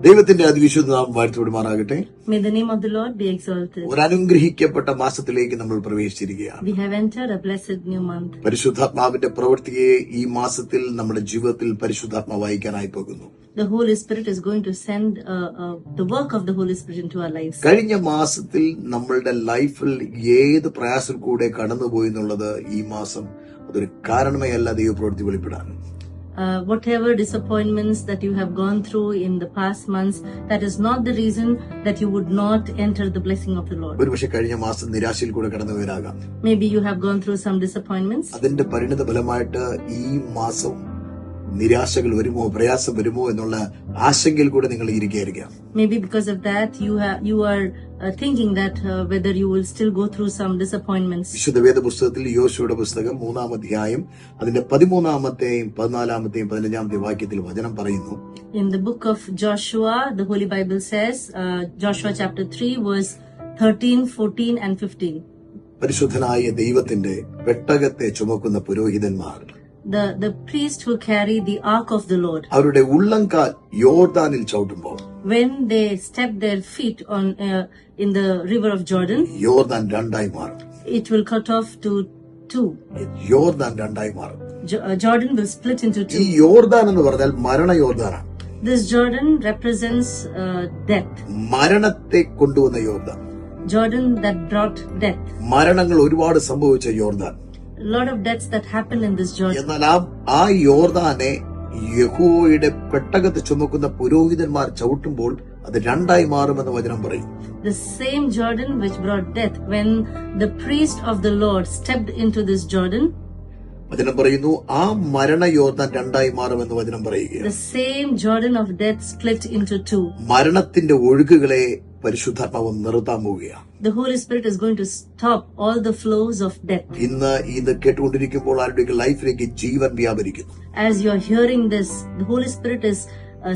ദൈവത്തിന്റെ അതിവിശുദ്ധ നാമം വാഴ്ത്തപ്പെടുമാറാകട്ടെ. May the name of the Lord be exalted. ഒരു അനുഗ്രഹിക്കപ്പെട്ട മാസത്തിലേക്ക് നമ്മൾ പ്രവേശിച്ചിരിക്കുകയാണ്. We have entered a blessed new month. പരിശുദ്ധാത്മാവിന്റെ പ്രവൃത്തിയെ ഈ മാസത്തിൽ നമ്മുടെ ജീവിതത്തിൽ പരിശുദ്ധാത്മാവ് അയക്കാനായി പോകുന്നു. The Holy Spirit is going to send the work of the Holy Spirit into our lives. കഴിഞ്ഞ മാസത്തിൽ നമ്മളുടെ ലൈഫിൽ ഏത് പ്രയാസം കൂടെ കടന്നുപോയി എന്നുള്ളത് ഈ മാസം അതൊരു കാരണമേ അല്ല ദൈവപ്രവൃത്തി വെളിപ്പെടാൻ. Whatever disappointments that you have gone through in the past months, that is not the reason that you would not enter the blessing of the Lord. ഒരുപക്ഷെ കഴിഞ്ഞ മാസം നിരാശയിൽ കൂടെ കടന്നുപോയതാകാം. Maybe you have gone through some disappointments. അതിന്റെ പരിണിത ഫലമായിട്ട് ഈ മാസം നിരാശകൾ വരുമോ, പ്രയാസം വരുമോ എന്നുള്ള ആശങ്കയിൽ കൂടെ നിങ്ങൾ ഇരിക്കുകയായിരിക്കാം. Maybe because of that you are thinking that whether you will still go through some disappointments. വിശുദ്ധ വേദ പുസ്തകത്തിൽ യോശുവയുടെ പുസ്തകം 3-ാം അധ്യായം അതിന്റെ 13-ാമത്തെയും 14-ാമത്തെയും 15-ാമത്തെയും വാക്യത്തിൽ വചനം പറയുന്നു. In the book of Joshua, the Holy Bible says, Joshua chapter 3 verse 13, 14 and 15. പരിശുദ്ധനായ ദൈവത്തിന്റെ പെട്ടകത്തെ ചുമക്കുന്ന പുരോഹിതന്മാർ, the priest who carry the ark of the Lord, അവരുടെ ഉള്ളങ്കാൽ യോർദാനിൽ ചവിട്ടുമ്പോൾ, when they step their feet on in the river of Jordan, യോർദാൻ രണ്ടായി മാറും. it will cut off to two. യോർദാൻ രണ്ടായി മാറും. Jordan will split into ഈ two. യോർദാൻ എന്ന് പറഞ്ഞാൽ മരണ യോർദാനാണ്. This Jordan represents death. മരണത്തെ കൊണ്ടുവന്ന യോർദാൻ, Jordan that brought death. മരണങ്ങൾ ഒരുപാട് സംഭവിച്ച യോർദാൻ. A lot of deaths that happened in this Jordan. എന്നാൽ ആ യോർദാനെ യഹോവയുടെ പെട്ടകത്തെ ചുമക്കുന്ന പുരോഹിതന്മാർ ചവിട്ടുമ്പോൾ അത് രണ്ടായി മാറുമെന്ന് വചനം പറയും. The same Jordan which brought death, when the priest of the Lord stepped into this Jordan, വചനം പറയുന്നു ആ മരണ യോർദാൻ രണ്ടായി മാറുമെന്ന് വചനം പറയുക. the same Jordan of death split into two. മരണത്തിന്റെ ഒഴുക്കുകളെ പരിശുദ്ധാത്മാവ് നിർത്താൻ പോവുകയാണ്. The Holy Spirit is going to stop all the flows of death. ഇന്ന് ഇത് കേട്ടുകൊണ്ടിരിക്കുമ്പോൾ ആരുടെ ലൈഫിലേക്ക് ജീവൻ വ്യാപരിക്കുന്നു. As you are hearing this, the Holy Spirit is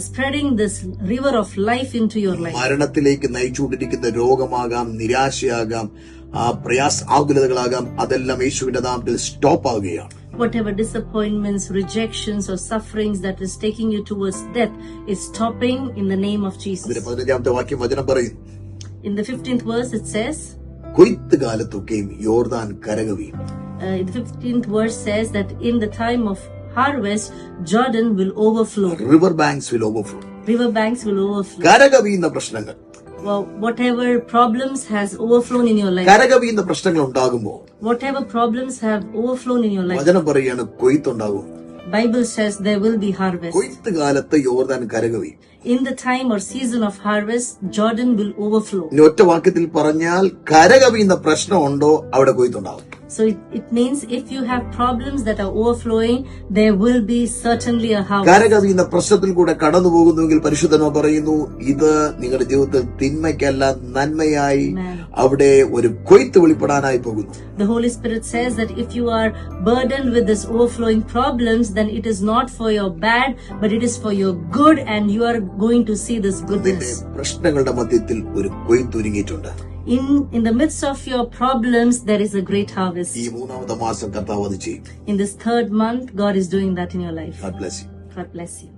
spreading this river of life into your life. മരണത്തിലേക്ക് നയിച്ചുകൊണ്ടിരിക്കുന്ന രോഗമാകാം, നിരാശയാകാം, ആകുലതകളാകാം, അതെല്ലാം യേശുവിന്റെ നാമത്തിൽ സ്റ്റോപ്പ് ആവുകയാണ്. Whatever disappointments, rejections or sufferings that is taking you towards death is stopping in the name of Jesus. അതിന്റെ 15-ാമത്തെ വാക്യം വചനം പറയുന്നു. In the 15th verse it says, കൊയ്ത്ത് കാലത്തൊക്കെയും യോർദാൻ കരകവിയും. The 15th verse says that in the time of harvest, Jordan will overflow. River banks will overflow. River banks will overflow. കരകവിയുന്ന പ്രശ്നങ്ങൾ, whatever problems has overflown in your life. കരകവിയുന്ന പ്രശ്നങ്ങൾ ഉണ്ടാകുമ്പോൾ, whatever problems have overflown in your life, വചനം പറയാണ് കൊയ്ത്തുണ്ടാകും. Bible says there will be harvest. കൊയ്ത്ത് കാലത്ത് യോർദാൻ കരകവി. In the time or season of harvest, Jordan will overflow. ഇനി ഒറ്റ വാക്യത്തിൽ പറഞ്ഞാൽ കരകവിയുന്ന പ്രശ്നമുണ്ടോ അവിടെ കൊയ്ത്തുണ്ടാവും. So it means if you have problems that are overflowing, there will be certainly a harvest. കരകവിയുന്ന പ്രശ്നത്തിൽ കൂടെ കടന്നു പോകുന്നുവെങ്കിൽ പരിശുദ്ധന്മാർ പറയുന്നു ഇത് നിങ്ങളുടെ ജീവിതത്തിൽ തിന്മയ്ക്കല്ല നന്മയായി അവിടെ ഒരു കൊയ്ത്ത് വെളിപ്പെടാനായി പോകുന്നു. The Holy Spirit says that if you are burdened with this overflowing problems, then it is not for your bad, but it is for your good, and you are going to see this goodness. പ്രശ്നങ്ങളുടെ മധ്യത്തിൽ ഒരു കൊയ്ത്ത് ഒരുങ്ങിയിട്ടുണ്ട്. In the midst of your problems, there is a great harvest. ഈ 3-ാമത്തെ മാസം കർത്താവ് അത് ചെയ്യും. In this 3rd month, God is doing that in your life. God bless you. God bless you.